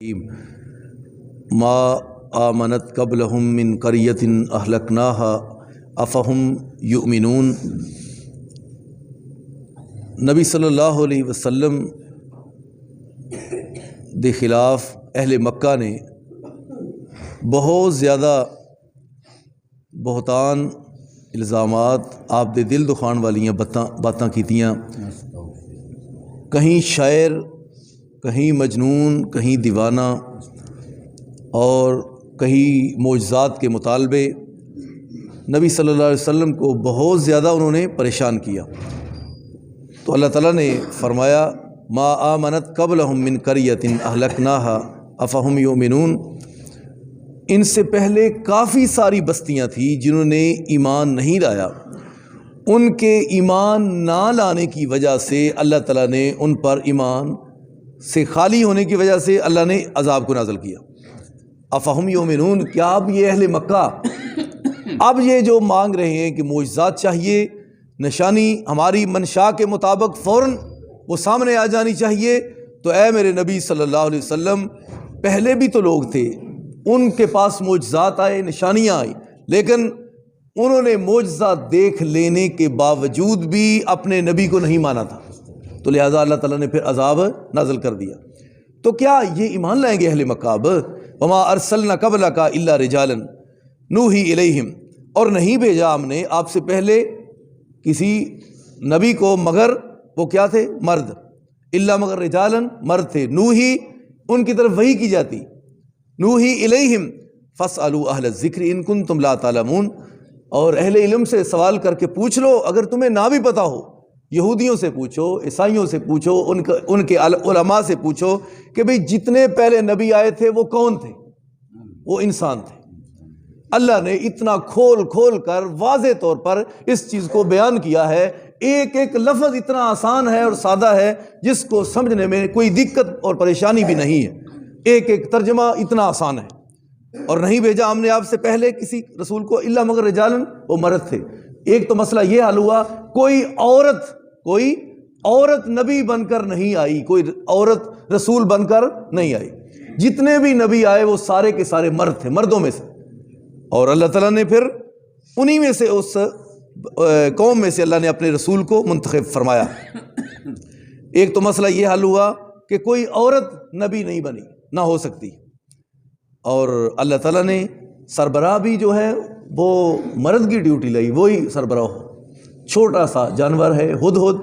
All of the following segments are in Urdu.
ما آمنت قبلہم من قریۃ اہلکناہا افہم یؤمنون۔ نبی صلی اللہ علیہ وسلم دے خلاف اہل مکہ نے بہت زیادہ بہتان الزامات آپ دے دل دکھان والیاں باتاں کیتیاں، کہیں شاعر، کہیں مجنون، کہیں دیوانہ، اور کہیں معجزات کے مطالبے۔ نبی صلی اللہ علیہ وسلم کو بہت زیادہ انہوں نے پریشان کیا، تو اللہ تعالیٰ نے فرمایا ما آمنت قبلہم من قریۃ اہلکناہا افہم یؤمنون۔ ان سے پہلے کافی ساری بستیاں تھیں جنہوں نے ایمان نہیں لایا، ان کے ایمان نہ لانے کی وجہ سے اللہ تعالیٰ نے ان پر ایمان سے خالی ہونے کی وجہ سے اللہ نے عذاب کو نازل کیا۔ افہم یؤمنون، کیا اب یہ اہل مکہ اب یہ جو مانگ رہے ہیں کہ معجزات چاہیے، نشانی ہماری منشا کے مطابق فوراً وہ سامنے آ جانی چاہیے، تو اے میرے نبی صلی اللہ علیہ وسلم، پہلے بھی تو لوگ تھے، ان کے پاس معجزات آئے، نشانیاں آئی، لیکن انہوں نے معجزات دیکھ لینے کے باوجود بھی اپنے نبی کو نہیں مانا تھا، تو لہٰذا اللہ تعالیٰ نے پھر عذاب نازل کر دیا۔ تو کیا یہ ایمان لائیں گے اہل مکہ اب؟ وما ارسلنا قبلک الا رجالا نوحی الیہم، اور نہیں بھیجا ہم نے آپ سے پہلے کسی نبی کو مگر وہ کیا تھے؟ مرد، الا مگر رجالا، مرد تھے، نوحی ان کی طرف وحی کی جاتی، نوحی الیہم فاسألوا اہل الذکر ان کنتم لا تعلمون، اور اہل علم سے سوال کر کے پوچھ لو اگر تمہیں نہ بھی پتہ ہو، یہودیوں سے پوچھو، عیسائیوں سے پوچھو، ان کے علماء سے پوچھو کہ بھئی جتنے پہلے نبی آئے تھے وہ کون تھے؟ وہ انسان تھے۔ اللہ نے اتنا کھول کھول کر واضح طور پر اس چیز کو بیان کیا ہے، ایک ایک لفظ اتنا آسان ہے اور سادہ ہے جس کو سمجھنے میں کوئی دقت اور پریشانی بھی نہیں ہے، ایک ایک ترجمہ اتنا آسان ہے۔ اور نہیں بھیجا ہم نے آپ سے پہلے کسی رسول کو الا مگر رجالن، وہ مرد تھے۔ ایک تو مسئلہ یہ حل ہوا، کوئی عورت نبی بن کر نہیں آئی، کوئی عورت رسول بن کر نہیں آئی، جتنے بھی نبی آئے وہ سارے کے سارے مرد تھے، مردوں میں سے، اور اللہ تعالیٰ نے پھر انہی میں سے اس قوم میں سے اللہ نے اپنے رسول کو منتخب فرمایا۔ ایک تو مسئلہ یہ حل ہوا کہ کوئی عورت نبی نہیں بنی، نہ ہو سکتی، اور اللہ تعالیٰ نے سربراہ بھی جو ہے وہ مرد کی ڈیوٹی لائی، وہی سربراہ ہو۔ چھوٹا سا جانور ہے ہدہد،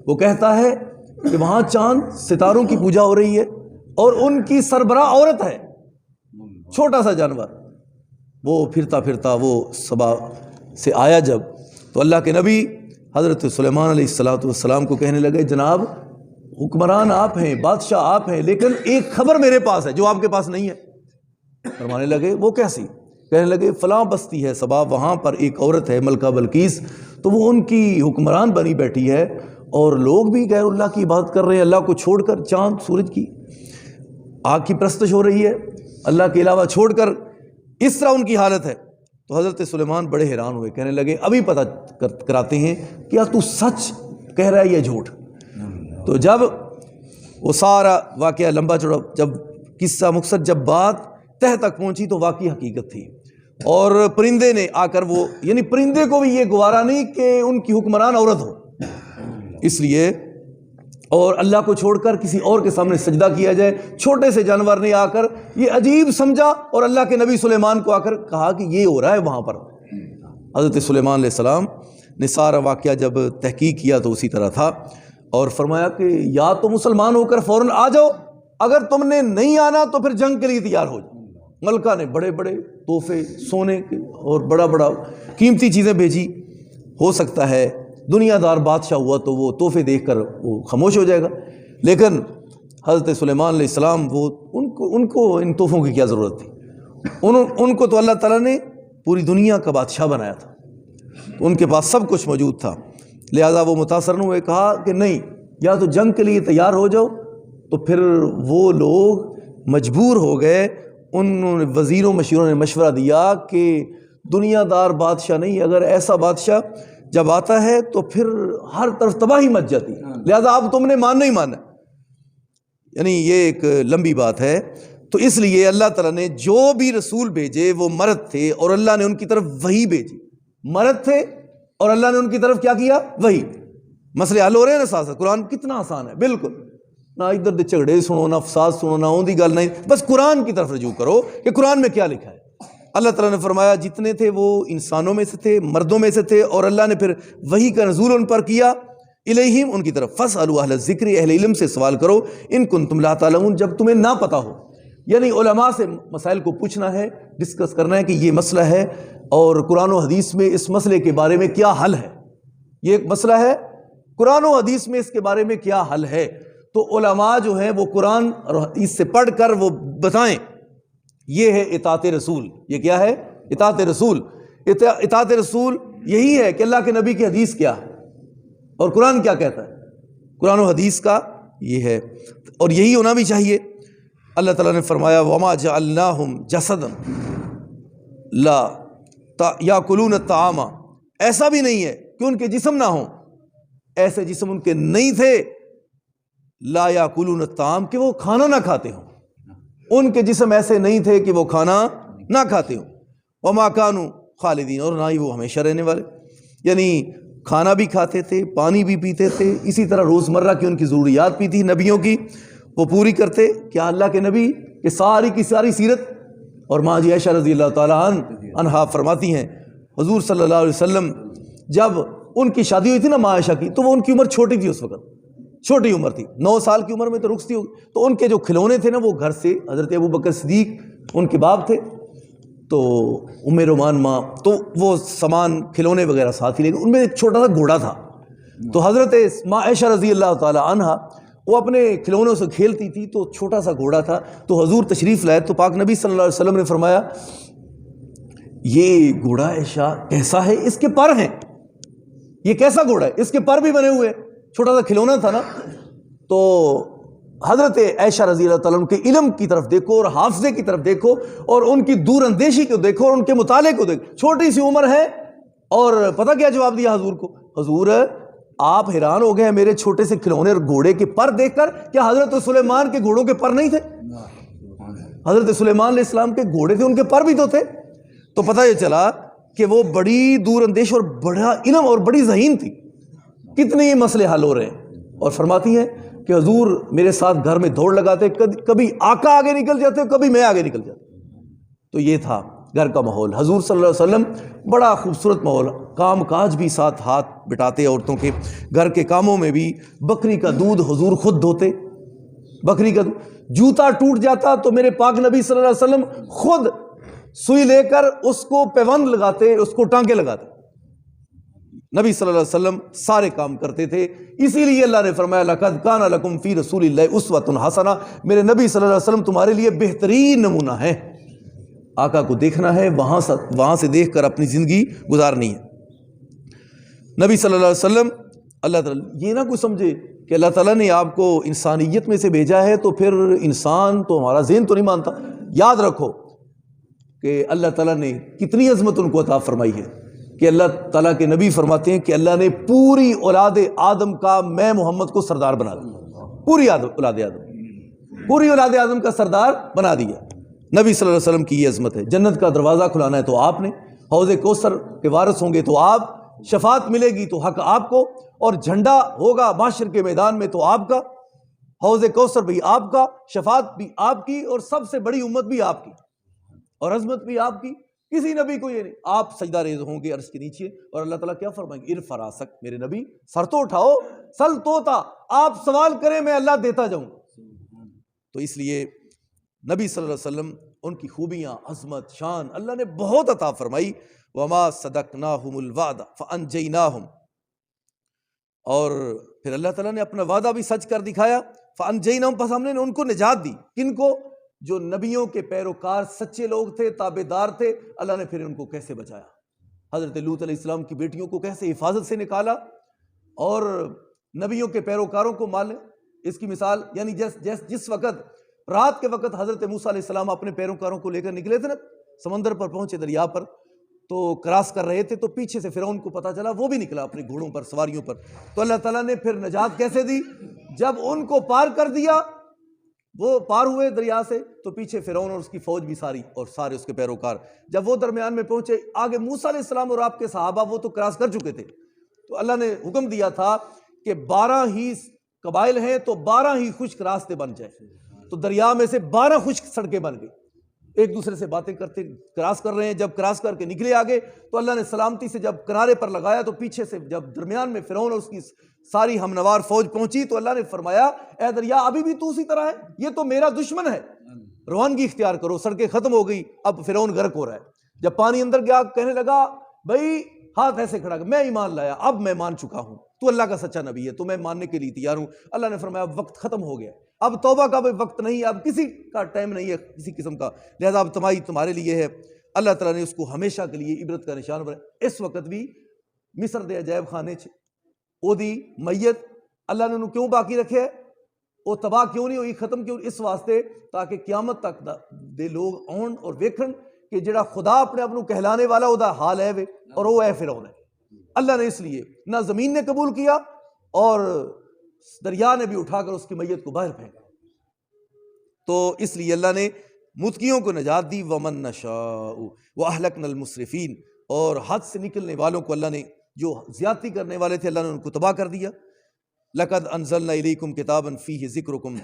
وہ کہتا ہے کہ وہاں چاند ستاروں کی پوجا ہو رہی ہے اور ان کی سربراہ عورت ہے، چھوٹا سا جانور، وہ پھرتا پھرتا وہ صبا سے آیا جب، تو اللہ کے نبی حضرت سلیمان علیہ السلام کو کہنے لگے جناب حکمران آپ ہیں، بادشاہ آپ ہیں، لیکن ایک خبر میرے پاس ہے جو آپ کے پاس نہیں ہے۔ فرمانے لگے وہ کیسی؟ کہنے لگے فلاں بستی ہے سبا، وہاں پر ایک عورت ہے ملکہ بلقیس، تو وہ ان کی حکمران بنی بیٹھی ہے، اور لوگ بھی غیر اللہ کی عبادت کر رہے ہیں، اللہ کو چھوڑ کر، چاند سورج کی، آگ کی پرستش ہو رہی ہے اللہ کے علاوہ چھوڑ کر، اس طرح ان کی حالت ہے۔ تو حضرت سلیمان بڑے حیران ہوئے، کہنے لگے ابھی پتہ کراتے ہیں کیا تو سچ کہہ رہا ہے یا جھوٹ؟ تو جب وہ سارا واقعہ لمبا چوڑا، جب قصہ مختصر، جب بات تہ تک پہنچی تو واقعی حقیقت تھی، اور پرندے نے آ کر وہ، یعنی پرندے کو بھی یہ گوارا نہیں کہ ان کی حکمران عورت ہو، اس لیے اور اللہ کو چھوڑ کر کسی اور کے سامنے سجدہ کیا جائے، چھوٹے سے جانور نے آ کر یہ عجیب سمجھا، اور اللہ کے نبی سلیمان کو آ کر کہا کہ یہ ہو رہا ہے وہاں پر۔ حضرت سلیمان علیہ السلام نے سارا واقعہ جب تحقیق کیا تو اسی طرح تھا، اور فرمایا کہ یا تو مسلمان ہو کر فوراً آ جاؤ، اگر تم نے نہیں آنا تو پھر جنگ کے لیے تیار ہو جاؤ۔ ملکہ نے بڑے بڑے تحفے سونے کے اور بڑا بڑا قیمتی چیزیں بھیجی، ہو سکتا ہے دنیا دار بادشاہ ہوا تو وہ تحفے دیکھ کر وہ خاموش ہو جائے گا، لیکن حضرت سلیمان علیہ السلام وہ ان کو ان تحفوں کی کیا ضرورت تھی؟ ان کو تو اللہ تعالیٰ نے پوری دنیا کا بادشاہ بنایا تھا، ان کے پاس سب کچھ موجود تھا، لہٰذا وہ متاثر نہ ہوئے، کہا کہ نہیں، یا تو جنگ کے لیے تیار ہو جاؤ۔ تو پھر وہ لوگ مجبور ہو گئے، انہوں نے وزیروں مشیروں نے مشورہ دیا کہ دنیا دار بادشاہ نہیں، اگر ایسا بادشاہ جب آتا ہے تو پھر ہر طرف تباہی مچ جاتی ہے، لہذا اب تم نے ماننا ہی ماننا، یعنی یہ ایک لمبی بات ہے۔ تو اس لیے اللہ تعالیٰ نے جو بھی رسول بھیجے وہ مرد تھے اور اللہ نے ان کی طرف وحی بھیجی. مرد تھے اور اللہ نے ان کی طرف کیا کیا؟ وحی. مسئلے حل ہو رہے ہیں نا ساتھ ساتھ. قرآن کتنا آسان ہے، بالکل نہ ادھر دے جھگڑے سنو نہ فساد سنو نہ اون دی گل نہیں، بس قرآن کی طرف رجوع کرو کہ قرآن میں کیا لکھا ہے. اللہ تعالیٰ نے فرمایا جتنے تھے وہ انسانوں میں سے تھے، مردوں میں سے تھے، اور اللہ نے پھر وحی کا نزول ان پر کیا. الیہم، ان کی طرف. فاسألوا اہل الذکر، اہل علم سے سوال کرو، ان کنتم لا تعلمون، جب تمہیں نہ پتہ ہو. یعنی علماء سے مسائل کو پوچھنا ہے، ڈسکس کرنا ہے کہ یہ مسئلہ ہے اور قرآن و حدیث میں اس مسئلے کے بارے میں کیا حل ہے. یہ ایک مسئلہ ہے، قرآن و حدیث میں اس کے بارے میں کیا حل ہے. تو علماء جو ہیں وہ قرآن اور حدیث سے پڑھ کر وہ بتائیں. یہ ہے اطاعت رسول. یہ کیا ہے؟ اطاعت رسول. اطاعت رسول یہی ہے کہ اللہ کے نبی کی حدیث کیا ہے اور قرآن کیا کہتا ہے. قرآن و حدیث کا یہ ہے اور یہی ہونا بھی چاہیے. اللہ تعالیٰ نے فرمایا وَمَا جَعَلْنَاهُمْ جَسَدًا لَا يَأْكُلُونَ الطَّعَامَ، ایسا بھی نہیں ہے کہ ان کے جسم نہ ہوں، ایسے جسم ان کے نہیں تھے. لا یاکلون الطعام، کہ وہ کھانا نہ کھاتے ہوں. ان کے جسم ایسے نہیں تھے کہ وہ کھانا نہ کھاتے ہوں. وما کانوا خالدین، اور نہ ہی وہ ہمیشہ رہنے والے. یعنی کھانا بھی کھاتے تھے، پانی بھی پیتے تھے، اسی طرح روزمرہ کی ان کی ضروریات بھی تھی نبیوں کی، وہ پوری کرتے. کیا اللہ کے نبی کہ ساری کی ساری سیرت. اور ماں جی عائشہ رضی اللہ تعالیٰ عنہا فرماتی ہیں حضور صلی اللہ علیہ وسلم جب ان کی شادی ہوئی تھی نا ماں عائشہ کی، تو وہ ان کی عمر چھوٹی تھی، اس وقت چھوٹی عمر تھی، 9 سال کی عمر میں تو رخصتی ہوگی. تو ان کے جو کھلونے تھے نا وہ گھر سے حضرت ابوبکر صدیق ان کے باپ تھے، تو ام رومان ماں، تو وہ سامان کھلونے وغیرہ ساتھ ہی لے گئے. ان میں ایک چھوٹا سا گھوڑا تھا. تو حضرت ماں عائشہ رضی اللہ تعالی عنہا وہ اپنے کھلونوں سے کھیلتی تھی، تو چھوٹا سا گھوڑا تھا. تو حضور تشریف لائے تو پاک نبی صلی اللہ علیہ وسلم نے فرمایا یہ گھوڑا عائشہ کیسا ہے، اس کے پر ہیں. یہ کیسا گھوڑا ہے، اس کے پر بھی بنے ہوئے. چھوٹا سا کھلونا تھا نا. تو حضرت عائشہ رضی اللہ تعالیٰ عنہ کے علم کی طرف دیکھو اور حافظے کی طرف دیکھو اور ان کی دور اندیشی کو دیکھو اور ان کے مطالعے کو دیکھو. چھوٹی سی عمر ہے اور پتہ کیا جواب دیا حضور کو؟ حضور آپ حیران ہو گئے میرے چھوٹے سے کھلونے اور گھوڑے کے پر دیکھ کر. کیا حضرت سلیمان کے گھوڑوں کے پر نہیں تھے؟ حضرت سلیمان علیہ السلام کے گھوڑے تھے، ان کے پر بھی تو تھے. تو پتہ یہ چلا کہ وہ بڑی دور اندیش اور بڑا علم اور بڑی ذہین تھی. کتنے مسئلے حل ہو رہے ہیں. اور فرماتی ہیں کہ حضور میرے ساتھ گھر میں دوڑ لگاتے، کبھی آقا آگے نکل جاتے، کبھی میں آگے نکل جاتا. تو یہ تھا گھر کا ماحول. حضور صلی اللہ علیہ وسلم بڑا خوبصورت ماحول. کام کاج بھی ساتھ ہاتھ بٹاتے عورتوں کے. گھر کے کاموں میں بھی بکری کا دودھ حضور خود دھوتے. بکری کا جوتا ٹوٹ جاتا تو میرے پاک نبی صلی اللہ علیہ وسلم خود سوئی لے کر اس کو پیوند لگاتے، اس کو ٹانکے لگاتے. نبی صلی اللہ علیہ وسلم سارے کام کرتے تھے. اسی لیے اللہ نے فرمایا لقد کان لکم فی رسول اللہ اسوۃ حسنہ، میرے نبی صلی اللہ علیہ وسلم تمہارے لیے بہترین نمونہ ہے. آقا کو دیکھنا ہے، وہاں سے دیکھ کر اپنی زندگی گزارنی ہے. نبی صلی اللہ علیہ وسلم، اللہ تعالیٰ یہ نہ کوئی سمجھے کہ اللہ تعالیٰ نے آپ کو انسانیت میں سے بھیجا ہے تو پھر انسان تو ہمارا ذہن تو نہیں مانتا. یاد رکھو کہ اللہ تعالیٰ نے کتنی عظمت ان کو عطا فرمائی ہے کہ اللہ تعالیٰ کے نبی فرماتے ہیں کہ اللہ نے پوری اولاد آدم کا میں محمد کو سردار بنا دیا. پوری اولاد آدم کا سردار بنا دیا. نبی صلی اللہ علیہ وسلم کی یہ عظمت ہے. جنت کا دروازہ کھلانا ہے تو آپ نے، حوض کوثر کے وارث ہوں گے تو آپ، شفاعت ملے گی تو حق آپ کو، اور جھنڈا ہوگا معاشر کے میدان میں تو آپ کا. حوض کوثر بھی آپ کا، شفاعت بھی آپ کی، اور سب سے بڑی امت بھی آپ کی، اور عظمت بھی آپ کی. کسی نبی کو یہ نہیں. آپ سجدہ ریز ہوں گے عرش کے نیچے، اور اللہ تعالیٰ کیا فرمائیں گے؟ ارفع راسک، میرے نبی سر تو اٹھاؤ، سل توتا، آپ سوال کریں میں اللہ دیتا جاؤں. تو اس لیے نبی صلی اللہ علیہ وسلم ان کی خوبیاں، عظمت، شان اللہ نے بہت عطا فرمائی. وما صدقناہم الوعد فانجیناہم، اور پھر اللہ تعالیٰ نے اپنا وعدہ بھی سچ کر دکھایا. فانجیناہم، پس ہم نے ان کو نجات دی. کن کو؟ جو نبیوں کے پیروکار سچے لوگ تھے، تابع دار تھے. اللہ نے پھر ان کو کیسے بچایا؟ حضرت لوط علیہ السلام کی بیٹیوں کو کیسے حفاظت سے نکالا، اور نبیوں کے پیروکاروں کو مال. اس کی مثال یعنی جس وقت رات کے وقت حضرت موسیٰ علیہ السلام اپنے پیروکاروں کو لے کر نکلے تھے نا، سمندر پر پہنچے، دریا پر تو کراس کر رہے تھے، تو پیچھے سے فرعون کو پتا چلا، وہ بھی نکلا اپنے گھوڑوں پر، سواریوں پر. تو اللہ تعالیٰ نے پھر نجات کیسے دی؟ جب ان کو پار کر دیا، وہ پار ہوئے دریا سے تو پیچھے فرعون اور اس کی فوج بھی ساری اور سارے اس کے پیروکار. جب وہ درمیان میں پہنچے آگے موسیٰ علیہ السلام اور آپ کے صحابہ وہ تو کراس کر چکے تھے, تو اللہ نے حکم دیا تھا کہ 12 ہی قبائل ہیں تو 12 ہی خشک راستے بن جائیں. تو دریا میں سے 12 خشک سڑکیں بن گئی, ایک دوسرے سے باتیں کرتے کراس کر رہے ہیں. جب کراس کر کے نکلے آگے تو اللہ نے سلامتی سے جب کنارے پر لگایا تو پیچھے سے جب درمیان میں فرعون اور اس کی ساری ہمنوار فوج پہنچی تو اللہ نے فرمایا اے دریا ابھی بھی تو اسی طرح ہے, یہ تو میرا دشمن ہے, روانگی اختیار کرو. سڑکیں ختم ہو گئی, اب فرعون غرق ہو رہا ہے. جب پانی اندر گیا کہنے لگا بھائی ہاتھ ایسے کھڑا, میں ایمان لایا, اب میں مان چکا ہوں, تو اللہ کا سچا نبی ہے, تو میں ماننے کے لیے تیار ہوں. اللہ نے فرمایا اب وقت ختم ہو گیا, اب توبہ کا بھی وقت نہیں ہے, اب کسی کا ٹائم نہیں ہے کسی قسم کا, لہذا اب تمہارے لیے ہے. اللہ تعالیٰ نے اس کو ہمیشہ کے لیے عبرت کا نشان بنایا. اس وقت بھی مصر دے عجائب خانے او دی میت اللہ نے انہوں کیوں باقی رکھے, وہ تباہ کیوں نہیں ہوئی, ختم کیوں, اس واسطے تاکہ قیامت تک دے لوگ آن اور ویکھن کہ جڑا خدا اپنے آپ کو کہلانے والا او دا حال ہے اور وہ ہے فرعون ہے. اللہ نے اس لیے نہ زمین نے قبول کیا اور دریا نے بھی اٹھا کر اس کی میت کو باہر پھینکا. تو اس لیے اللہ نے متقیوں کو نجات دی. ومن نشاء واہلکنا المسرفین, اور حد سے نکلنے والوں کو اللہ نے, جو زیادتی کرنے والے تھے اللہ نے ان کو تباہ کر دیا. لقد انزلنا الیکم کتابا فیہ ذکرکم,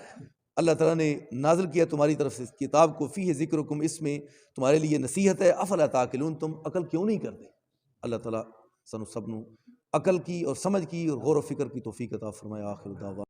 اللہ تعالیٰ نے نازل کیا تمہاری طرف سے اس کتاب کو, فیہ ذکرکم, اس میں تمہارے لیے نصیحت ہے. افلا تعقلون, تم عقل کیوں نہیں کرتے. اللہ تعالیٰ سنو سب نو عقل کی اور سمجھ کی اور غور و فکر کی توفیق عطا فرمائے. آخر دعوانا